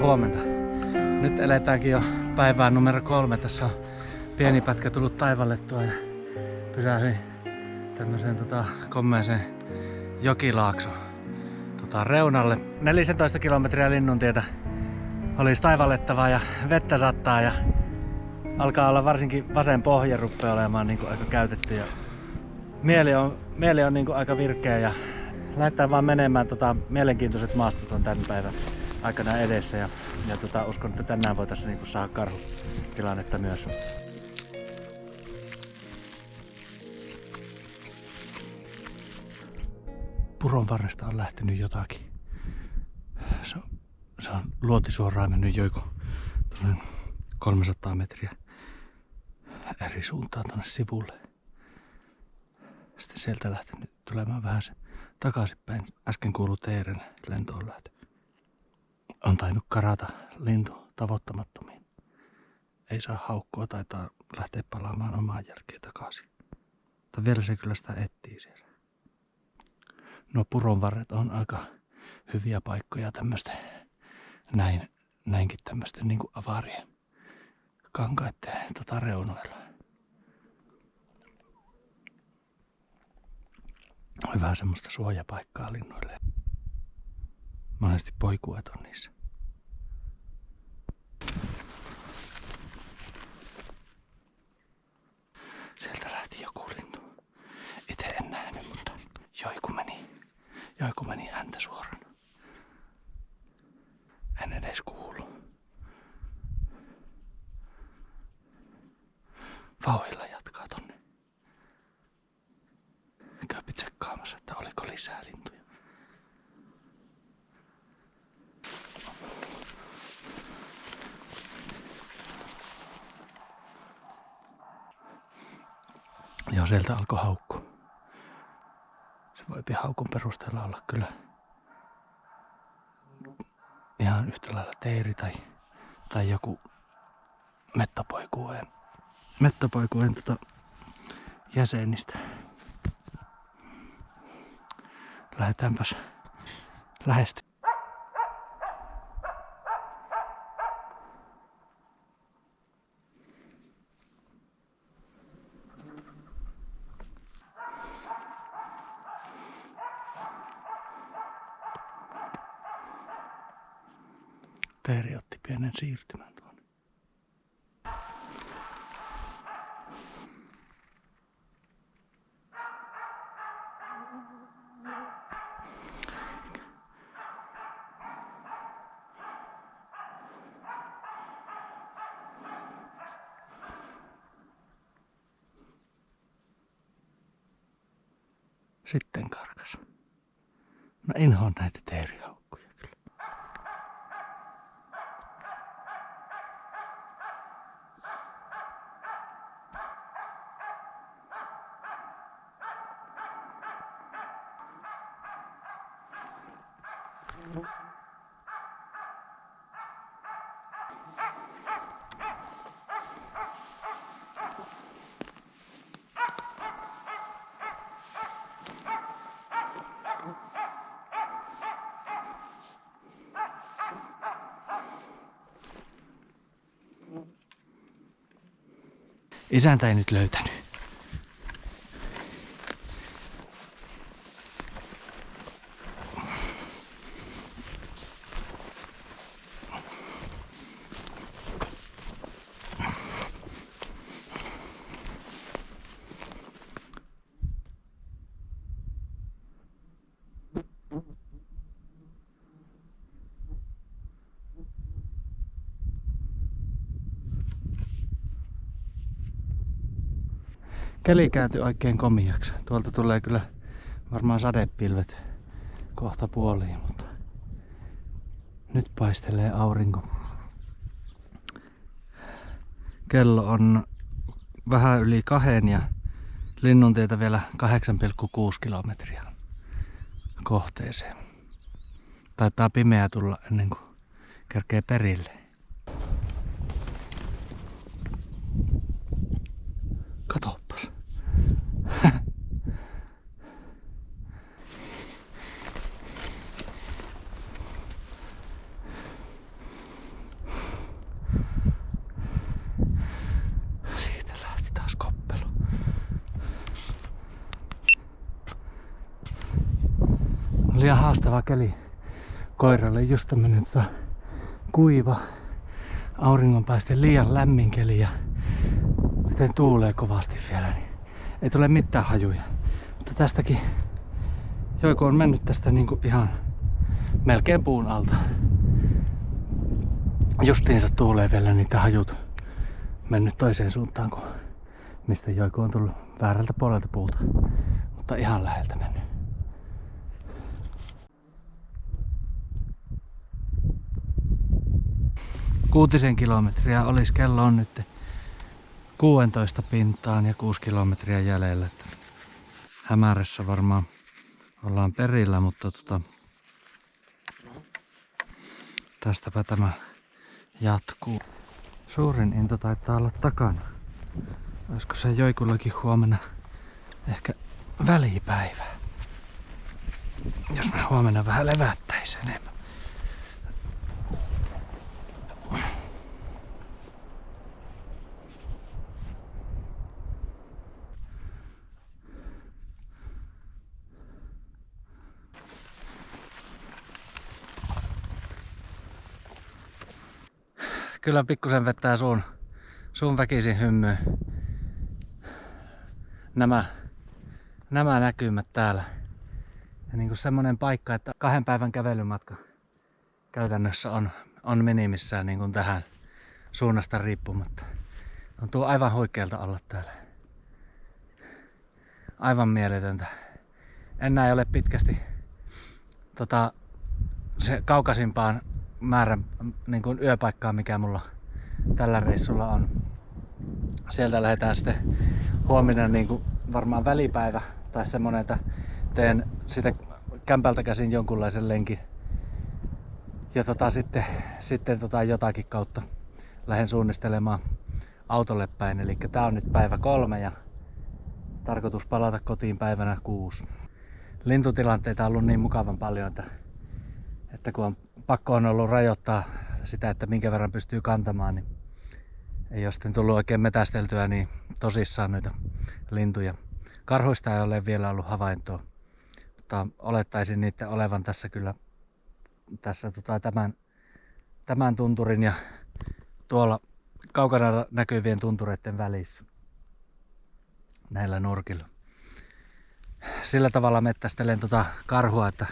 huomenta. Nyt eletäänkin jo päivää numero 3. Tässä on pieni pätkä tullut taivallettua ja pysähdyin tämmöiseen kommeeseen jokilaakso reunalle. 14 kilometriä Linnuntietä olisi taivallettavaa ja vettä sattaa ja alkaa olla varsinkin vasen pohja rupeaa olemaan niin kuin aika käytetty ja mieli on niin kuin aika virkeä ja lähdetään vaan menemään. Mielenkiintoiset maastot on tämän päivän aikana edessä ja uskon, että tänään voitaisiin niin kuin saada karhutilannetta myös. Puron varresta on lähtenyt jotakin. Se on luotisuoraan mennyt joiko 300 metriä eri suuntaan tuonne sivulle. Sitten sieltä lähtenyt tulemaan vähän takaisinpäin. Äsken kuului Teeren lentoon lähtö. On tainnut karata lintu tavoittamattomiin. Ei saa haukkua, taitaa lähteä palaamaan omaan jälkeen takaisin. Mutta vielä se kyllä sitä etsii siellä. Nuo puronvarret on aika hyviä paikkoja tämmöisten näinkin tämmöisten niin kuin avarien kankaiden reunoilla. Hyvää semmoista suojapaikkaa linnuille. Monesti poikuet on niissä. Sieltä lähti joku lintu. Itse en nähnyt, mutta joiku meni häntä suoraan. En edes kuulu. Vauhilla jatkaa tonne. Käypi tsekkaamassa, että oliko lisää lintuja. Joo, sieltä alkoi haukku. Se voipi haukun perusteella olla kyllä ihan yhtä lailla teeri tai joku mettäpoikueen jäsenistä. Lähdetäänpäs lähestymään. Teeri otti pienen siirtymän tuonne. Sitten karkas. Mä inhoan näitä teerihaukkuja kyllä. Isäntä ei nyt löytänyt. Keli kääntyi oikein komiaksi. Tuolta tulee kyllä varmaan sadepilvet kohta puoliin, mutta nyt paistelee aurinko. Kello on vähän yli 2 ja Linnuntietä vielä 8,6 kilometriä kohteeseen. Taitaa pimeä tulla ennen kuin kerkee perille. Katoppas. liian haastava keli koiralle. Just tämmönen kuiva, auringonpaiste, liian lämmin keli ja sitten tuulee kovasti vielä, niin ei tule mitään hajuja. Mutta tästäkin Joiku on mennyt tästä niinku ihan melkein puun alta. Justiinsa tuulee vielä niitä hajut mennyt toiseen suuntaan kuin mistä Joiku on tullut väärältä puolelta puuta. Mutta ihan läheltä mennyt. Kuutisen kilometriä olisi, kello on nyt 16 pintaan ja 6 kilometriä jäljellä. Hämärässä varmaan ollaan perillä, mutta tästäpä tämä jatkuu. Suurin into taitaa olla takana. Olisiko se Joikullakin huomenna ehkä välipäivä? Jos me huomenna vähän levättäis enemmän. Kyllä pikkusen vettää suun väkisin hymyyn. Nämä näkymät täällä. Ja niin kuin semmonen paikka, että 2 päivän kävelymatka käytännössä on minimissään niin kuin tähän suunnasta riippumatta. Tuntuu aivan huikealta olla täällä. Aivan mieletöntä. Enää ei ole pitkästi se kaukaisimpaan määrän niin kuin yöpaikkaa, mikä mulla tällä reissulla on. Sieltä lähdetään sitten huomenna niin kuin varmaan välipäivä tai semmonen, että teen sitä kämpältä käsin jonkunlaisen lenkin. Ja sitten jotakin kautta lähden suunnistelemaan autolle päin. Eli tää on nyt päivä 3 ja tarkoitus palata kotiin päivänä 6. Lintutilanteita on ollut niin mukavan paljon, että kun on pakko on ollut rajoittaa sitä, että minkä verran pystyy kantamaan, niin ei ole sitten tullut oikein metästeltyä niin tosissaan noita lintuja. Karhuista ei ole vielä ollut havaintoa, mutta olettaisin niitä olevan tässä kyllä tämän tunturin ja tuolla kaukana näkyvien tuntureiden välissä näillä nurkilla. Sillä tavalla mettästelen karhua, että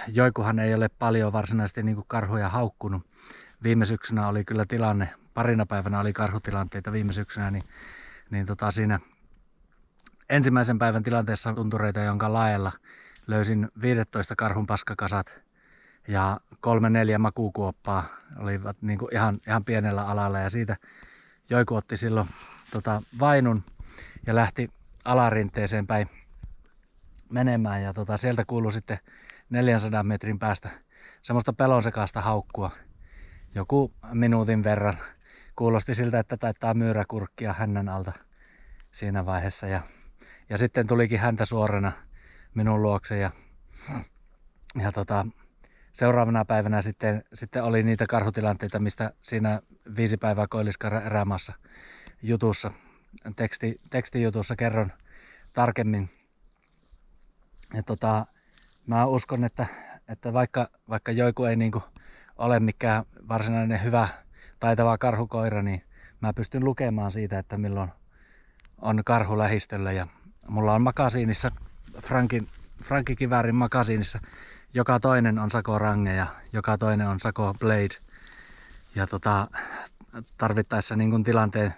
Joikuhan ei ole paljon varsinaisesti niin kuin karhuja haukkunut. Viime syksynä oli kyllä tilanne, parina päivänä oli karhutilanteita viime syksynä, niin siinä ensimmäisen päivän tilanteessa tuntureita, jonka laella löysin 15 karhun paskakasat ja 3-4 makuukuoppaa olivat niin kuin ihan pienellä alalla, ja siitä Joiku otti silloin vainun ja lähti alarinteeseen päin menemään, ja sieltä kuului sitten 400 metrin päästä semmoista pelonsekaista haukkua joku minuutin verran. Kuulosti siltä, että taitaa myyrä kurkkia hännän alta siinä vaiheessa, ja sitten tulikin häntä suorana minun luokse, ja seuraavana päivänä sitten oli niitä karhutilanteita, mistä siinä 5 päivää Koilliskarjan erämaassa jutussa, tekstijutussa kerron tarkemmin. Ja mä uskon, että vaikka Joiku ei niinku ole mikään varsinainen hyvä taitava karhukoira, niin mä pystyn lukemaan siitä, että milloin on karhu lähistöllä. Ja mulla on makasiinissa, Frankin kiväärin makasiinissa, joka toinen on Sako Range ja joka toinen on Sako Blade. Ja tarvittaessa niin kun tilanteen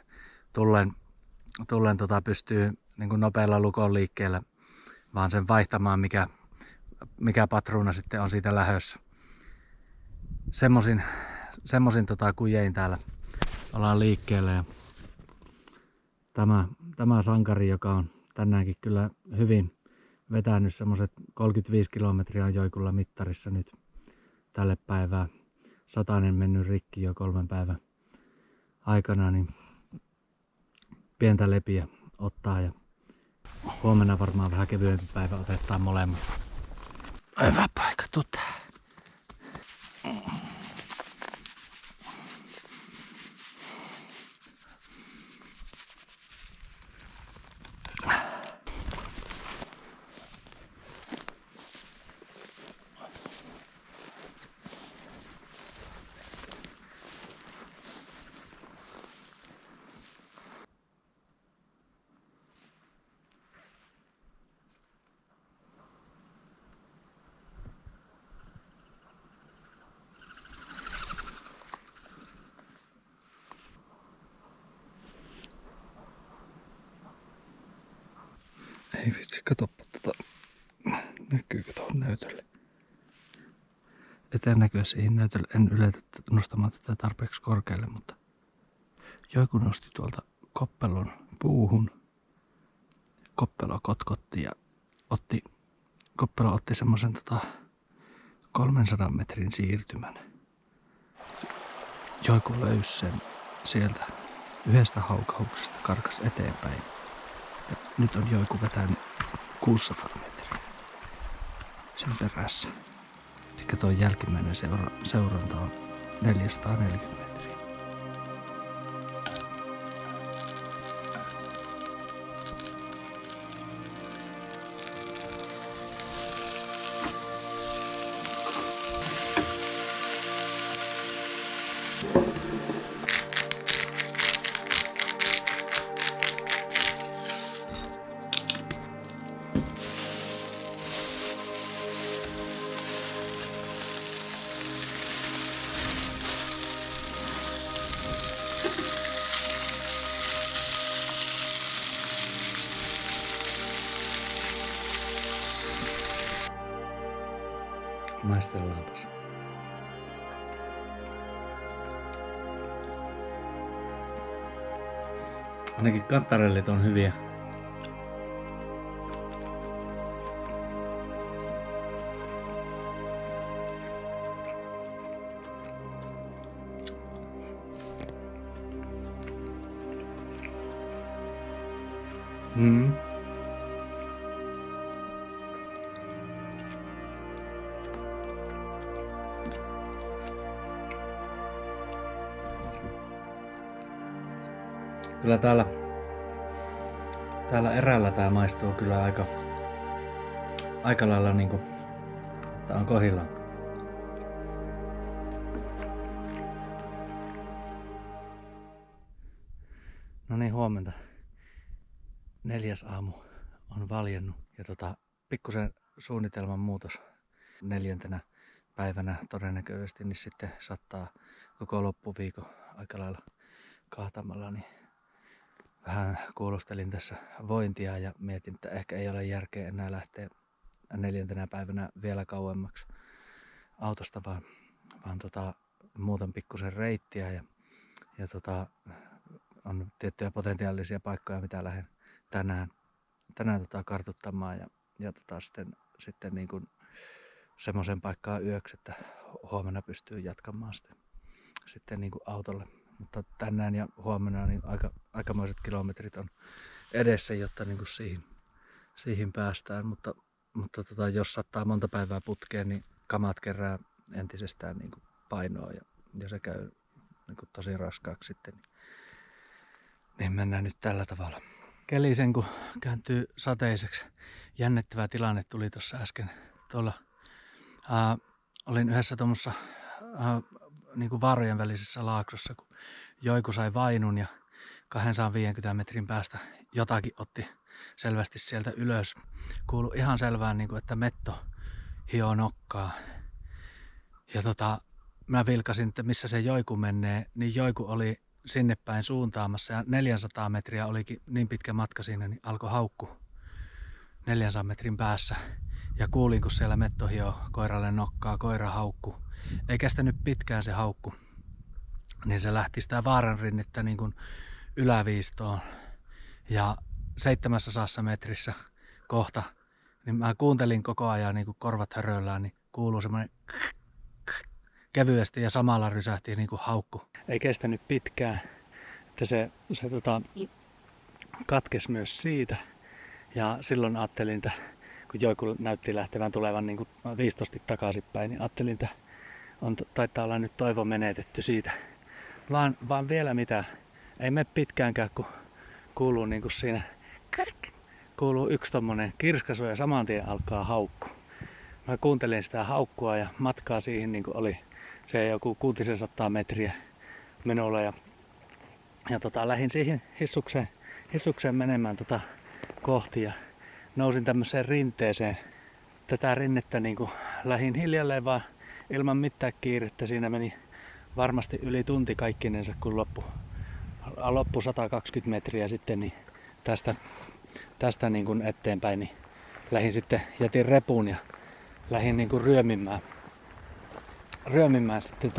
tullen pystyy niin kun nopealla lukon liikkeellä vaan sen vaihtamaan, mikä patruuna sitten on siitä lähössä. Semmosin kujein täällä ollaan liikkeellä, ja tämä sankari, joka on tänäänkin kyllä hyvin vetänyt, semmoset 35 kilometriä on Joikulla mittarissa nyt tälle päivää. Satanen mennyt rikki jo 3 päivän aikana, niin pientä lepiä ottaa, ja huomenna varmaan vähän kevyempi päivä, otetaan molemmat. Hyvä paikka, tuu tähän. Katoppa näkyykö tuohon näytölle? Eteen näkyä siihen näytölle. En ylitä nostamaan tätä tarpeeksi korkealle, mutta joku nosti tuolta koppelon puuhun. Koppelo kotkotti ja koppelo otti semmosen 300 metrin siirtymän. Joiku löysi sen sieltä yhdestä haukauksesta, karkas eteenpäin. Ja nyt on joiku vetänyt 600 metriä sen perässä. Eli tuo jälkimmäinen seuranta on 440 metriä. Maistellaanpas. Ainakin kantarellit on hyviä. Kyllä täällä erällä tää maistuu kyllä aika lailla niinku, että on kohillaan. No niin, huomenta. 4. aamu on valjennut ja pikkusen suunnitelman muutos 4. päivänä todennäköisesti, niin sitten sattaa koko loppuviikon aika lailla kahtamalla, niin vähän kuulostelin tässä vointia ja mietin, että ehkä ei ole järkeä enää lähteä 4. päivänä vielä kauemmaksi autosta, vaan muutan pikkusen reittiä ja on tiettyjä potentiaalisia paikkoja, mitä lähden tänään kartuttamaan ja sitten niin kuin semmoisen paikkaan yöksi, että huomenna pystyy jatkamaan sitten niin kuin autolle. Mutta tänään ja huomenna niin aikamoiset kilometrit on edessä, jotta niin kuin siihen päästään. Mutta jos sattaa monta päivää putkeen, niin kamat kerää entisestään niin kuin painoa ja se käy niin kuin tosi raskaaksi sitten. Niin mennään nyt tällä tavalla. Keli sen kun kääntyy sateiseksi. Jännittävä tilanne tuli tuossa äsken. Olin yhdessä tuommoissa niin kuin vaarojen välisessä laaksossa, kun joiku sai vainun ja 250 metrin päästä jotakin otti selvästi sieltä ylös. Kuului ihan selvään, niin kuin, että metto hioo nokkaa. Ja mä vilkasin, että missä se joiku menee, niin joiku oli sinne päin suuntaamassa ja 400 metriä olikin niin pitkä matka siinä, niin alkoi haukku 400 metrin päässä. Ja kuulin, kun siellä metto hioo koiralle nokkaa, koira haukku. Ei kestänyt pitkään se haukku, niin se lähti sitä vaaran rinnettä niin kuin yläviistoon. Ja 700 metrissä kohta, niin mä kuuntelin koko ajan niin kuin korvat höröllään, niin kuuluu semmoinen kevyesti ja samalla rysähti niin kuin haukku. Ei kestänyt pitkään, että se katkesi myös siitä. Ja silloin ajattelin, että kun joku näytti lähtevän tulevan niin kuin 15 takaisinpäin, niin ajattelin, että taitaa olla nyt toivo menetetty siitä. Vaan vielä mitä, ei mene pitkäänkään, kun kuuluu niin kuin siinä, kuuluu yksi tommonen kirskasu ja saman tien alkaa haukku. Mä kuuntelin sitä haukkua ja matkaa siihen niin kuin oli se joku 600 metriä menolla ja lähdin siihen hissukseen menemään kohti ja nousin tämmöiseen rinteeseen. Tätä rinnettä niin kuin lähdin hiljalleen vaan ilman mitään kiirettä. Siinä meni varmasti yli tunti kaikkinensa, kun loppu 120 metriä sitten niin tästä niin kuin eteenpäin niin lähdin sitten, jätin repun ja lähdin niinku ryömimään sitten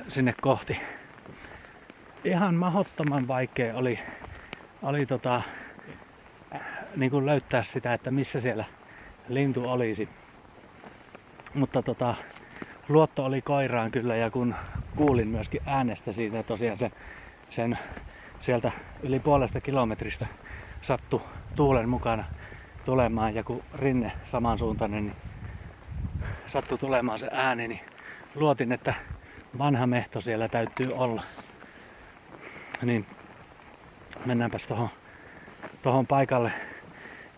sinne kohti. Ihan mahdottoman vaikea oli niinku löytää sitä, että missä siellä lintu olisi. Mutta luotto oli koiraan kyllä, ja kun kuulin myöskin äänestä siitä, tosiaan sen sieltä yli 0,5 kilometristä sattui tuulen mukana tulemaan, ja kun rinne samansuuntainen, niin sattui tulemaan se ääni, niin luotin, että vanha mehto siellä täytyy olla. Niin mennäänpäs tohon paikalle.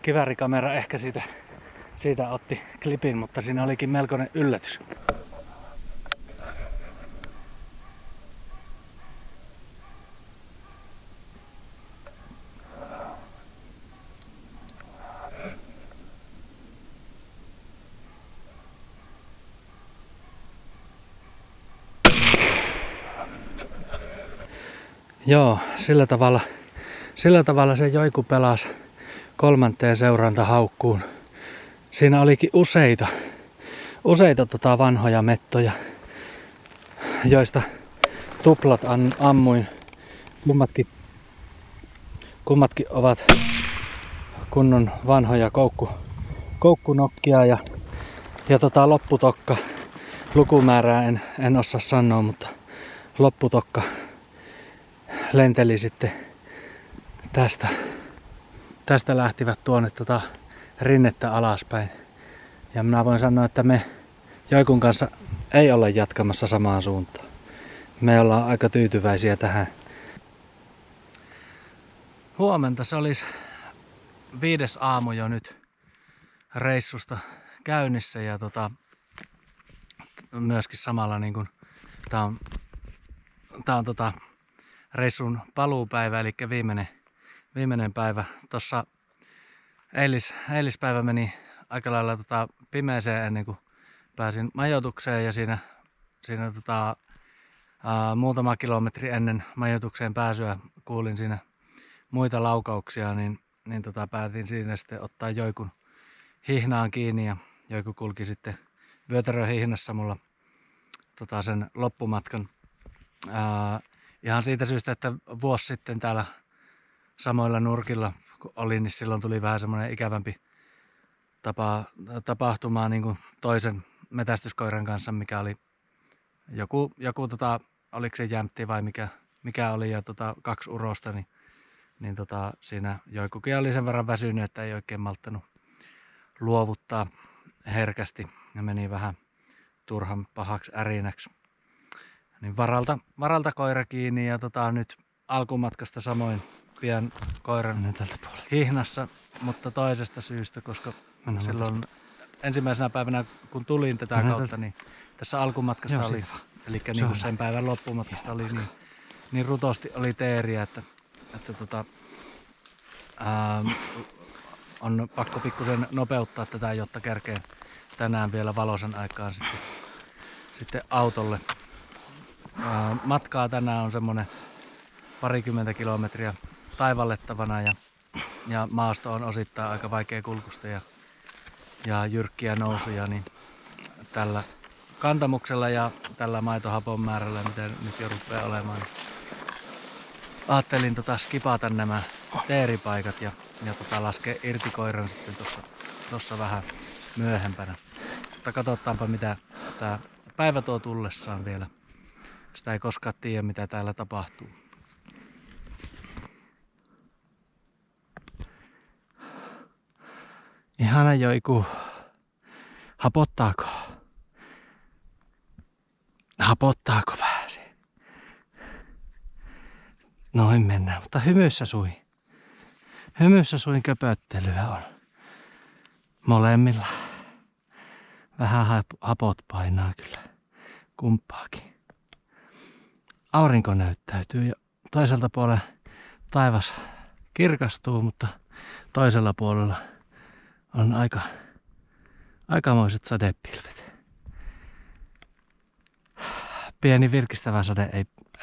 Kiväärikamera ehkä siitä otti klipin, mutta siinä olikin melkoinen yllätys. Joo, sillä tavalla se joiku pelasi 3. seurantahaukkuun. Siinä olikin useita vanhoja mettoja, joista tuplat ammuin. Kummatkin ovat kunnon vanhoja koukkunokkia ja lopputokka. Lukumäärää en osaa sanoa, mutta lopputokka lenteli sitten tästä lähtivät tuonne rinnettä alaspäin. Ja minä voin sanoa, että me joikun kanssa ei olla jatkamassa samaan suuntaan. Me ollaan aika tyytyväisiä tähän. Huomenta, se olisi 5. aamu jo nyt reissusta käynnissä, ja myöskin samalla niin kuin tää on reissun paluupäivä, eli viimeinen päivä. Tossa eilispäivä meni aika lailla pimeeseen ennen kuin pääsin majoitukseen, ja siinä muutama kilometri ennen majoitukseen pääsyä kuulin siinä muita laukauksia, niin päätin siinä sitten ottaa joikun hihnaan kiinni, ja joiku kulki sitten vyötäröhihnassa mulla sen loppumatkan. Ihan siitä syystä, että vuosi sitten täällä samoilla nurkilla kun olin, niin silloin tuli vähän semmoinen ikävämpi tapahtuma niin kuin toisen metästyskoiran kanssa, mikä oli joku oliko se jämpti vai mikä oli, ja 2 urosta, niin siinä joikukin oli sen verran väsynyt, että ei oikein malttanut luovuttaa herkästi ja meni vähän turhan pahaksi ärinäksi. Niin varalta koira kiinni, ja nyt alkumatkasta samoin pian koiran hihnassa, mutta toisesta syystä, koska silloin ensimmäisenä päivänä kun tulin tätä kautta, niin tässä alkumatkasta oli, eli niin kuin sen päivän loppumatkasta oli niin rutosti oli teeriä, että on pakko pikkusen nopeuttaa tätä, jotta kerkeen tänään vielä valoisen aikaan sitten autolle. Matkaa tänään on semmonen 20 kilometriä taivallettavana, ja maasto on osittain aika vaikea kulkusta ja jyrkkiä nousuja, niin tällä kantamuksella ja tällä maitohapon määrällä, mitä nyt jo rupeaa olemaan, niin ajattelin skipata nämä teeripaikat ja laskea irti koiran sitten tuossa vähän myöhempänä. Mutta katsotaanpa, mitä tää päivä tuo tullessaan vielä. Sitä ei koskaan tiedä, mitä täällä tapahtuu. Ihana joiku. Hapottaako? Hapottaako vähän se? Noin mennään, mutta hymyssä suin köpöttelyä on molemmilla. Vähän hapot painaa kyllä kumpaakin. Aurinko näyttäytyy ja toiselta puolella taivas kirkastuu, mutta toisella puolella on aikamoiset sadepilvet. Pieni virkistävä sade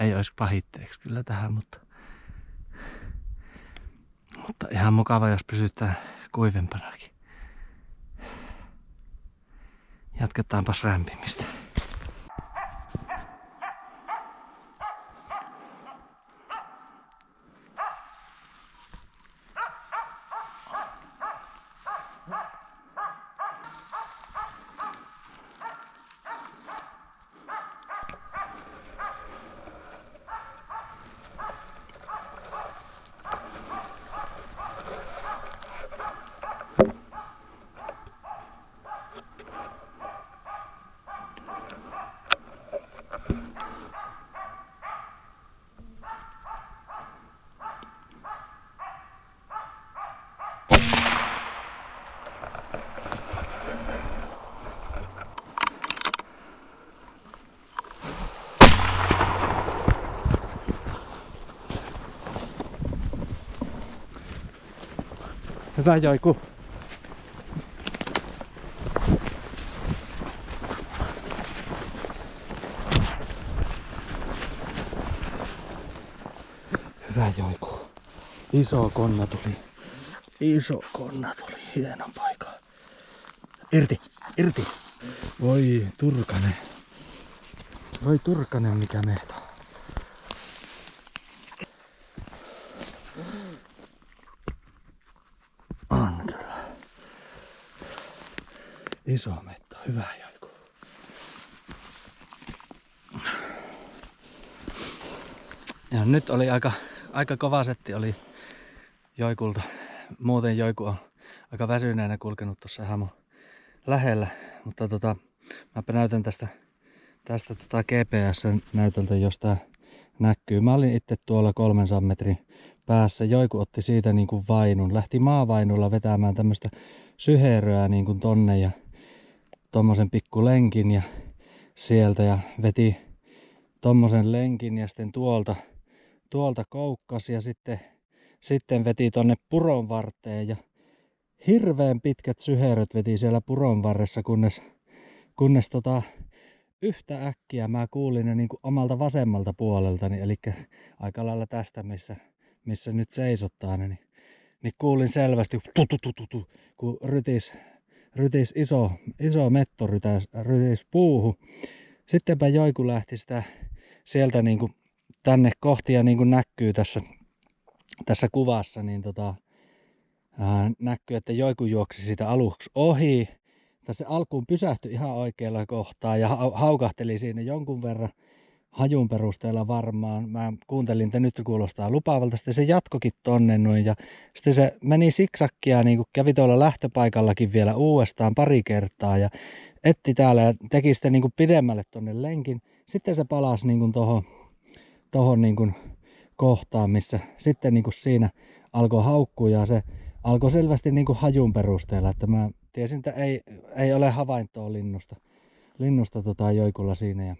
ei olisi pahitteeksi kyllä tähän, mutta ihan mukava, jos pysytään kuivempanakin. Jatketaanpas rämpimistä. Hyvä joiku. Hyvä joiku. Iso konna tuli. Iso konna tuli. Hieno paikka. Irti. Irti. Voi Turkanen. Voi Turkanen mikä mehto. On kyllä. Iso metto. Hyvä joiku. Ja nyt oli aika kova setti oli joikulta. Muuten joiku on aika väsyneenä kulkenut tuossa ihan mun lähellä. Mutta mäpä näytän tästä GPS-näytöltä, jos tää näkyy. Mä olin itse tuolla 300 metrin päässä. Joiku otti siitä niin kuin vainun. Lähti maavainulla vetämään tämmöstä syheröä niin kuin tonne ja tommosen pikku lenkin ja sieltä ja veti tommosen lenkin ja sitten tuolta koukkasi ja sitten veti tonne puron varteen ja hirveän pitkät syheröt veti siellä puron varressa, kunnes yhtä äkkiä mä kuulin ne niin kuin omalta vasemmalta puoleltani, eli aika lailla tästä missä nyt seisottaa ne, niin kuulin selvästi kun rytis iso metto rytis puuhun. Sittenpä joiku lähti sieltä niin kuin tänne kohti ja niin kuin näkyy tässä kuvassa, niin näkyy, että joiku juoksi siitä aluksi ohi. Tässä alkuun pysähtyi ihan oikealla kohtaa ja haukahteli siinä jonkun verran hajun perusteella varmaan. Mä kuuntelin, että nyt kuulostaa lupaavalta. Sitten se jatkokin tonne noin ja sitten se meni siksakkia, niin kuin kävi tuolla lähtöpaikallakin vielä uudestaan pari kertaa ja etti täällä ja teki sitten niin kuin pidemmälle tonne lenkin. Sitten se palasi niin kuin tohon niin kuin kohtaan, missä sitten niin kuin siinä alkoi haukkua ja se alkoi selvästi niin kuin hajun perusteella, että mä tiesin, että ei ole havaintoa linnusta joikulla siinä ja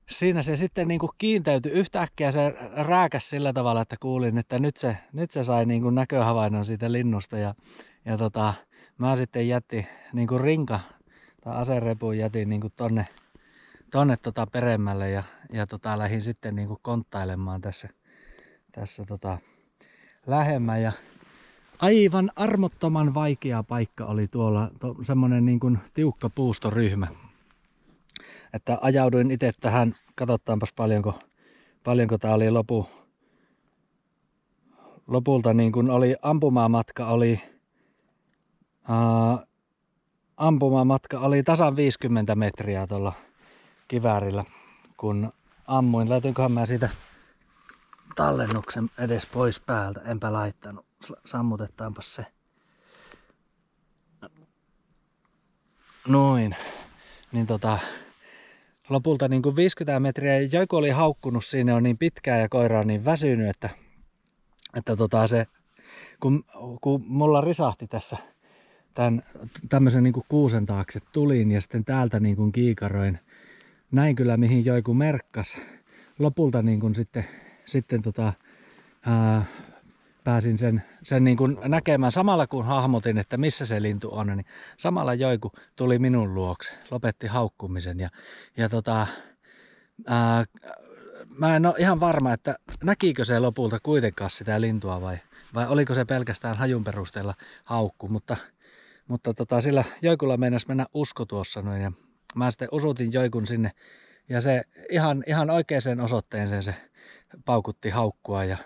siinä se sitten niin kuin kiinteytyi yhtäkkiä, se rääkäsi sillä tavalla, että kuulin, että nyt se sai niin kuin näköhavainnon siitä linnusta ja mä sitten jätin niin kuin rinka tai aserepun jätin niin kuin tonne peremmälle ja lähdin sitten niin kuin konttailemaan tässä lähemmän ja aivan armottoman vaikea paikka oli tuolla semmonen niin kuin tiukka puustoryhmä. Että ajauduin itse tähän, katsotaanpas paljonko tää oli lopulta niin kuin oli ampumamatka oli tasan 50 metriä tuolla kiväärillä, kun ammuin. Laitinkohan mä siitä tallennuksen edes pois päältä, enpä laittanut. Sammutetaanpas se. Noin. Niin lopulta niin kuin 50 metriä ja joku oli haukkunut siinä on niin pitkään ja koira on niin väsynyt, että se kun mulla risahti tässä tämmöisen niin kuin kuusen taakse tulin ja sitten täältä niin kuin kiikaroin. Näin kyllä mihin joku merkkas. Lopulta niin kuin sitten pääsin sen niin kuin näkemään samalla kun hahmotin, että missä se lintu on, niin samalla joiku tuli minun luokse, lopetti haukkumisen ja mä en ole ihan varma, että näkikö se lopulta kuitenkaan sitä lintua vai vai oliko se pelkästään hajun perusteella haukku, mutta sillä joikulla meinasi mennä usko tuossa noin ja mä sitten osuutin joikun sinne ja se ihan oikeaan osoitteeseen se paukutti haukkua ja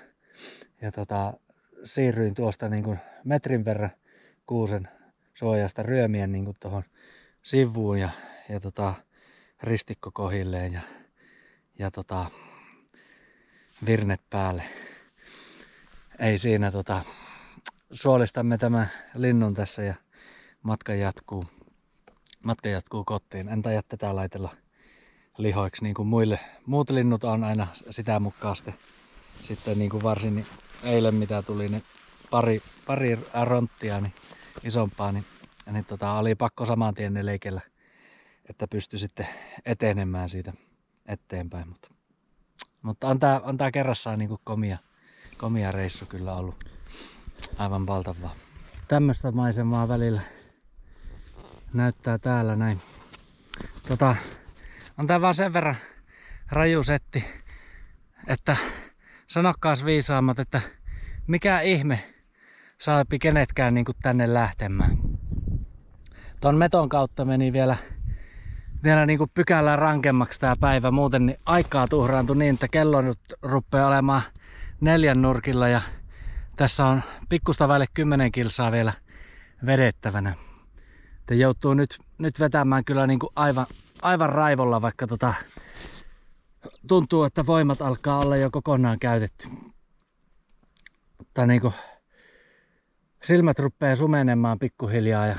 siirryin tuosta niin kuin metrin verran kuusen suojasta ryömien niin kuin tuohon sivuun ja ristikko kohilleen ja virne päälle. Ei siinä suolistamme tämän linnun tässä ja matka jatkuu kotiin. En taida tätä laitella lihoiksi niin kuin muut linnut on aina sitä mukaan sitten niin kuin varsin niin eilen mitä tuli niin pari ronttia niin isompaa niin oli pakko saman tien ne leikellä, että pystyi sitten etenemään siitä eteenpäin. Mutta on tää kerrassaan niin kuin komia reissu kyllä ollut. Aivan valtavaa. Tämmöstä maisemaa välillä näyttää täällä näin. On tää vaan sen verran raju setti, että sanokkaas viisaammat, että mikä ihme saapi kenetkään niinku tänne lähtemään. Ton meton kautta meni vielä niinku pykälää rankemmaksi tää päivä. Muuten niin aikaa tuhraantui niin, että kello nyt rupeaa olemaan 4 nurkilla ja tässä on pikkusta vaille 10 kilsaa vielä vedettävänä. Te joutuu nyt vetämään kyllä niinku aivan raivolla, vaikka tuntuu, että voimat alkaa olla jo kokonaan käytetty. Mutta niinku silmät rupeaa sumenemaan pikkuhiljaa ja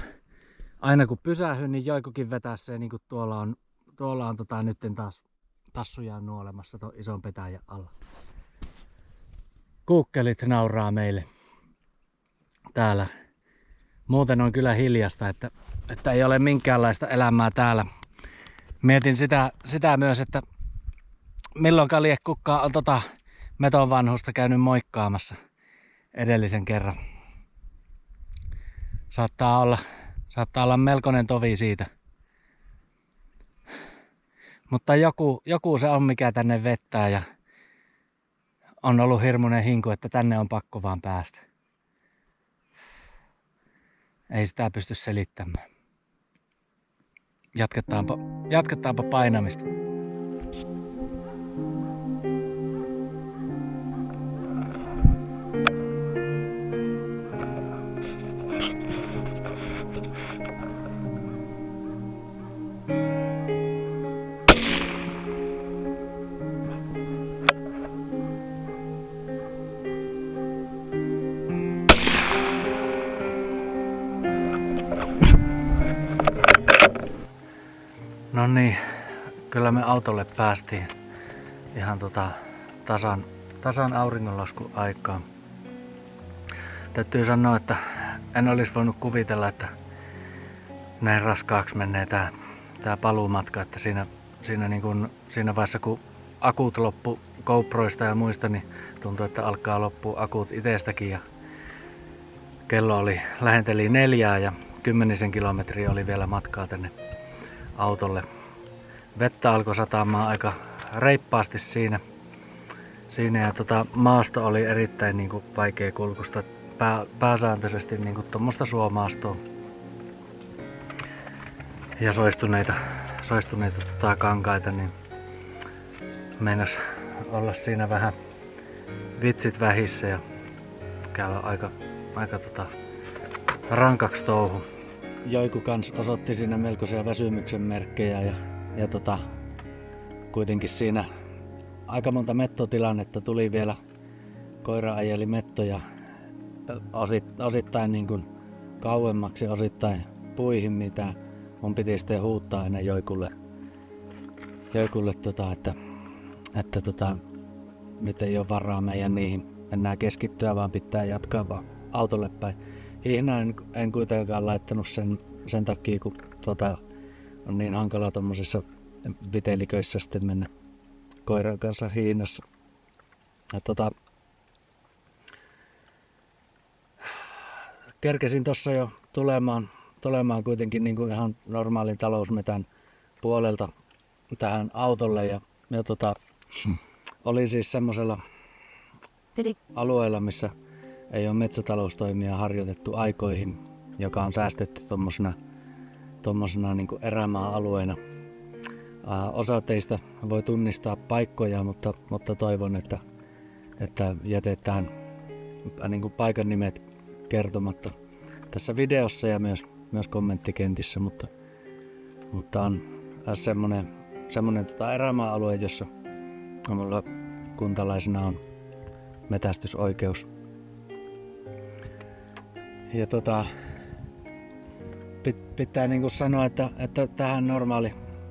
aina kun pysähyn, niin joikukin vetää se, niin kuin tuolla on nytten taas tassujaan nuolemassa tuon ison petäjän alla. Kuukkelit nauraa meille täällä. Muuten on kyllä hiljasta, että ei ole minkäänlaista elämää täällä. Mietin sitä myös, että milloinkaan lie kukaan on meton vanhusta käynyt moikkaamassa edellisen kerran. Saattaa olla melkoinen tovi siitä. Mutta joku se on mikä tänne vettää ja on ollut hirmuinen hinku, että tänne on pakko vaan päästä. Ei sitä pysty selittämään. Jatketaanpa painamista. No niin, kyllä me autolle päästiin ihan tasan auringonlaskun aikaan. Täytyy sanoa, että en olisi voinut kuvitella, että näin raskaaksi menee tää paluumatka, että siinä vaiheessa kun akut loppu GoProista ja muista, niin tuntui, että alkaa loppua akut itsestäkin ja kello lähenteli 4 ja 10 kilometriä oli vielä matkaa tänne autolle. Vettä alkoi satamaan aika reippaasti siinä ja maasto oli erittäin niin kuin vaikea kulkusta, pääsääntöisesti niin kuin tuommoista suomaastoa ja soistuneita kankaita, niin meinas olla siinä vähän vitsit vähissä ja käydä aika rankaksi touhu. Joiku kans osoitti siinä melkoisia väsymyksen merkkejä ja kuitenkin siinä aika monta mettotilannetta tuli vielä. Koira ajeli mettoja osittain niin kuin kauemmaksi, osittain puihin, mitä mun piti sitten huuttaa aina joikulle että nyt ei ole varaa meidän niihin enää keskittyä, vaan pitää jatkaa vaan autolle päin. Hihnaa en kuitenkaan laittanut sen takia, kun on niin hankala tommosissa viteliköissä sitten mennä koiran kanssa hihnassa. Kerkesin tossa jo tulemaan kuitenkin niin kuin ihan normaalin talousmetän puolelta tähän autolle ja oli siis semmosella alueella, missä ei ole metsätaloustoimia harjoitettu aikoihin, joka on säästetty tommosena niin kuin erämaa-alueena. Osa teistä voi tunnistaa paikkoja, mutta toivon, että jätetään niin kuin paikan nimet kertomatta tässä videossa ja myös kommenttikentissä, mutta on semmonen erämaa-alue, jossa minulla kuntalaisena on metästysoikeus. Ja pitää niinku sanoa, että tähän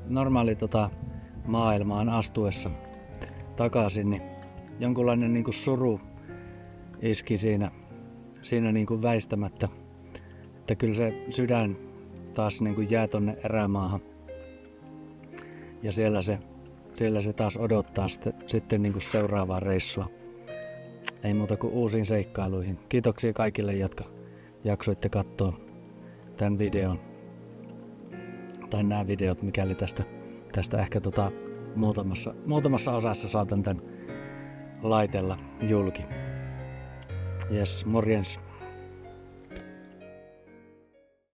normaali maailmaan astuessa takaisin, niin jonkunlainen niinku suru iski siinä niinku väistämättä, että kyllä se sydän taas niinku jää tonne erämaahan ja siellä se taas odottaa sitten niinku seuraavaa reissua. Ei muuta kuin uusiin seikkailuihin. Kiitoksia kaikille, jotka jaksoitte katsoa tämän videon tai nämä videot, mikäli tästä ehkä muutamassa osassa saatan tän laitella julki. Jes, morjens.